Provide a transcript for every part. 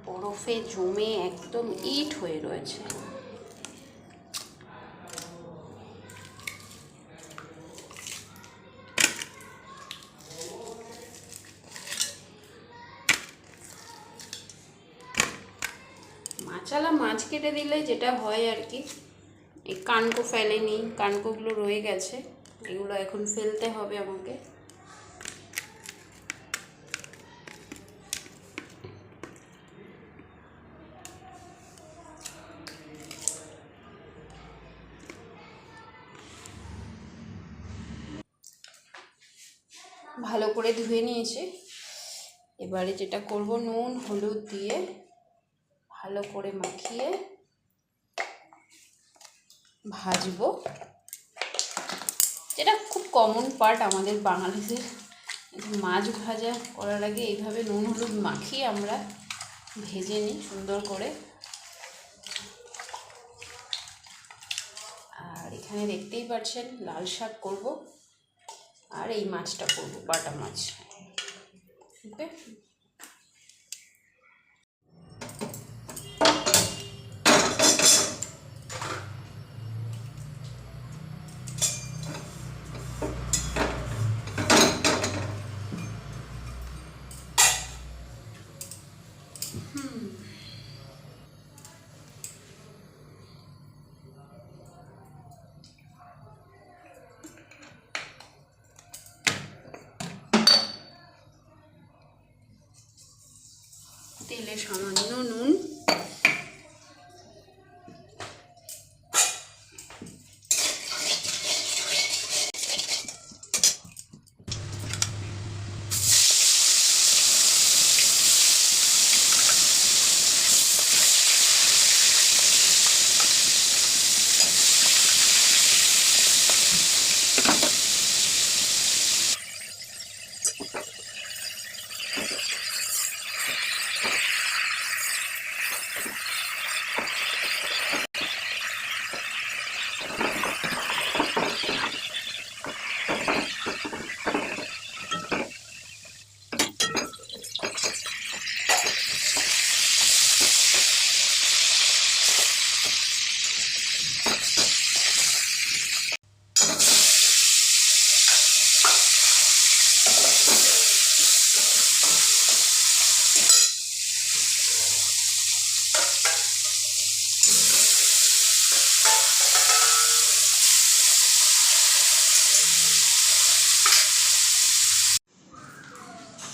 বরফে জমে একদম ইট হয়ে রয়েছে। মাছালা মাছ কেটে দিলে যেটা হয় আর কি, এই কানকো ফেলেনি, কানকোগুলো রয়ে গেছে, এগুলো এখন ফেলতে হবে আমাকে। ভালো করে ধুয়ে নিয়েছি। এবারে যেটা করব, নুন হলুদ দিয়ে ভালো করে মাখিয়ে ভাজবো, যেটা খুব কমন পার্ট আমাদের বাঙালিদের। মাছ ভাজা করার আগে এইভাবে নুন হলুদ মাখিয়ে আমরা ভেজে নিই সুন্দর করে। আর এখানে দেখতেই পাচ্ছেন লাল শাক করব, আর এই মাছটা করব, বাটা মাছ। ওকে, তেলে সামান্য নুন,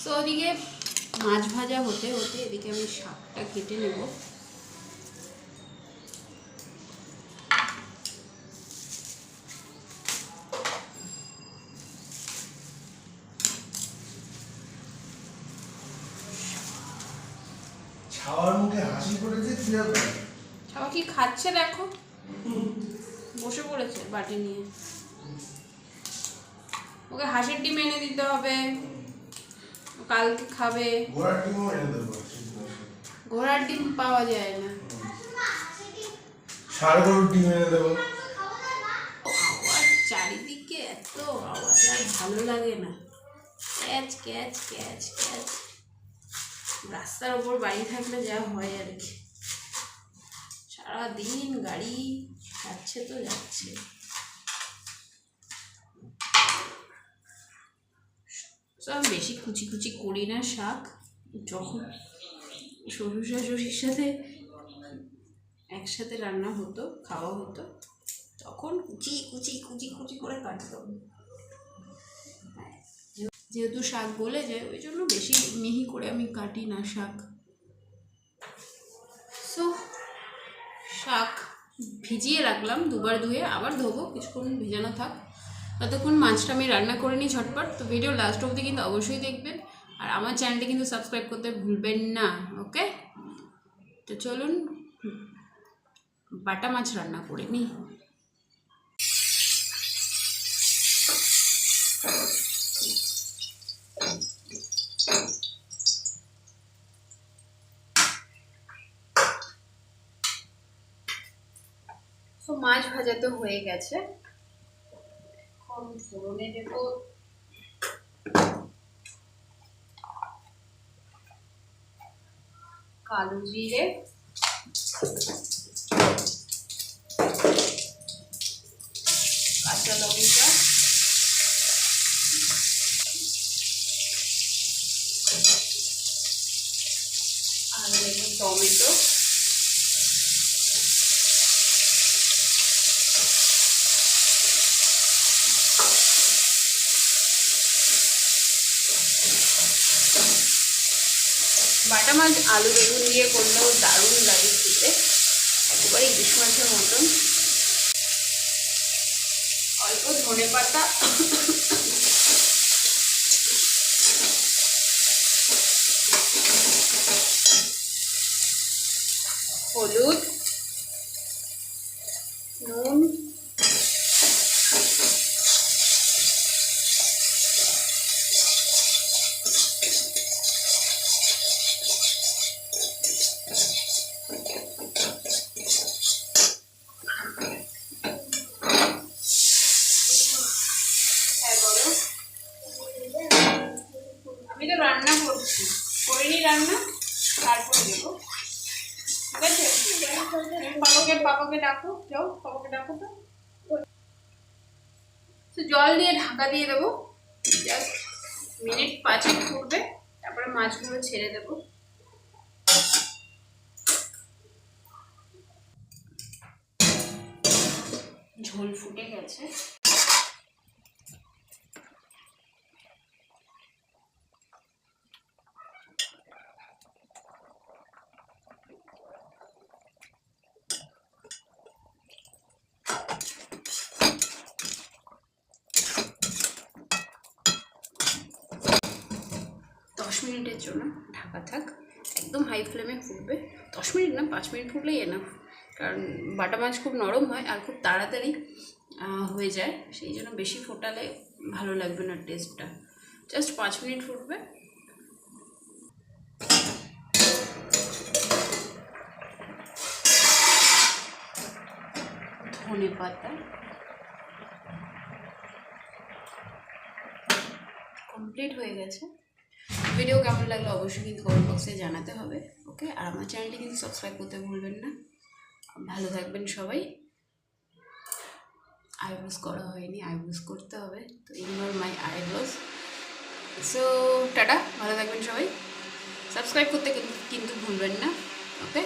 তো ওদিকে মাছ ভাজা হতে হতে এদিকে আমি শাকটা কেটে নেব। ছাওয়ার মুখে হাসি পড়েছে, ছাওয়া কি খাচ্ছে দেখো, বসে পড়েছে বাটি নিয়ে। ওকে হাঁসের ডিম এনে দিতে হবে, কালকে খাবে। ঘোড়ার ডিম পাওয়া যায় না, ষাঁড় গরুর ডিম এনে দেবো। চারিদিকে এত আওয়াজ, আর ভালো লাগে না। ক্যাচ ক্যাচ ক্যাচ ক্যাচ, রাস্তার ওপর বাড়ি থাকলে যা হয় আর কি, সারাদিন গাড়ি যাচ্ছে তো যাচ্ছে। আমি বেশি কুচি কুচি করি না শাক, যখন শ্বশুর শাশুড়ির সাথে একসাথে রান্না হতো, খাওয়া হতো, তখন কুচি কুচি কুচি কুচি করে কাটতাম। যেহেতু শাক গলে যায়, ওই জন্য বেশি মিহি করে আমি কাটি না শাক। সো শাক ভিজিয়ে রাখলাম, দুবার ধুয়ে আবার ধোবো, কিছুক্ষণ ভেজানো থাক। ততক্ষণ মাছটা আমি রান্না করে নিই ঝটপট। তো ভিডিও লাস্ট অবধি কিন্তু অবশ্যই দেখবেন, আর আমার চ্যানেলটি কিন্তু সাবস্ক্রাইব করতে ভুলবেন না। ওকে, তো চলুন বাটা মাছ রান্না করে নিই। তো মাছ ভাজা তো হয়ে গেছে, এখন ফোড়নে দেব কালো জিরে, কাঁচা লঙ্কা, আর দেবো টমেটো, বাটা মাছ আলু বেগুন দিয়ে করলেও দারুণ লাগে খেতে, একেবারে ইলিশ মাছের মতন। অল্প ধনে পাতা, হলুদ, নুন, আমি তো রান্না করছি, করিনি রান্না, তারপরে দেবো। ঠিক আছে, পাপাকে ডাকো, যাও পাপাকে ডাকো তো জল দিয়ে ঢাকা দিয়ে দেবো, জাস্ট মিনিট 5 ফুটবে, তারপরে মাছগুলো ছেড়ে দেবো। ঝোল ফুটে গেছে, মিনিটের জন্য ঢাকা থাক, একদম হাই ফ্লেমে ফুটবে। 10 মিনিট না, 5 মিনিট ফুটলেই এনাফ, কারণ বাটা মাছ খুব নরম হয় আর খুব তাড়াতাড়ি হয়ে যায়, সেই জন্য বেশি ফোটালে ভালো লাগবে না টেস্টটা। জাস্ট 5 মিনিট ফুটবে। ধনে পাতা, কমপ্লিট হয়ে গেছে। ভিডিও কেমন লাগলো অবশ্যই কিন্তু কমেন্ট বক্সে জানাতে হবে, ওকে? আর আমার চ্যানেলটি কিন্তু সাবস্ক্রাইব করতে ভুলবেন না। ভালো থাকবেন সবাই। আইব্রোস করা হয়নি, আইব্রোস করতে হবে, তো ইগনোর মাই আইব্রোস। সো টাটা, ভালো থাকবেন সবাই, সাবস্ক্রাইব করতে কিন্তু ভুলবেন না, ওকে?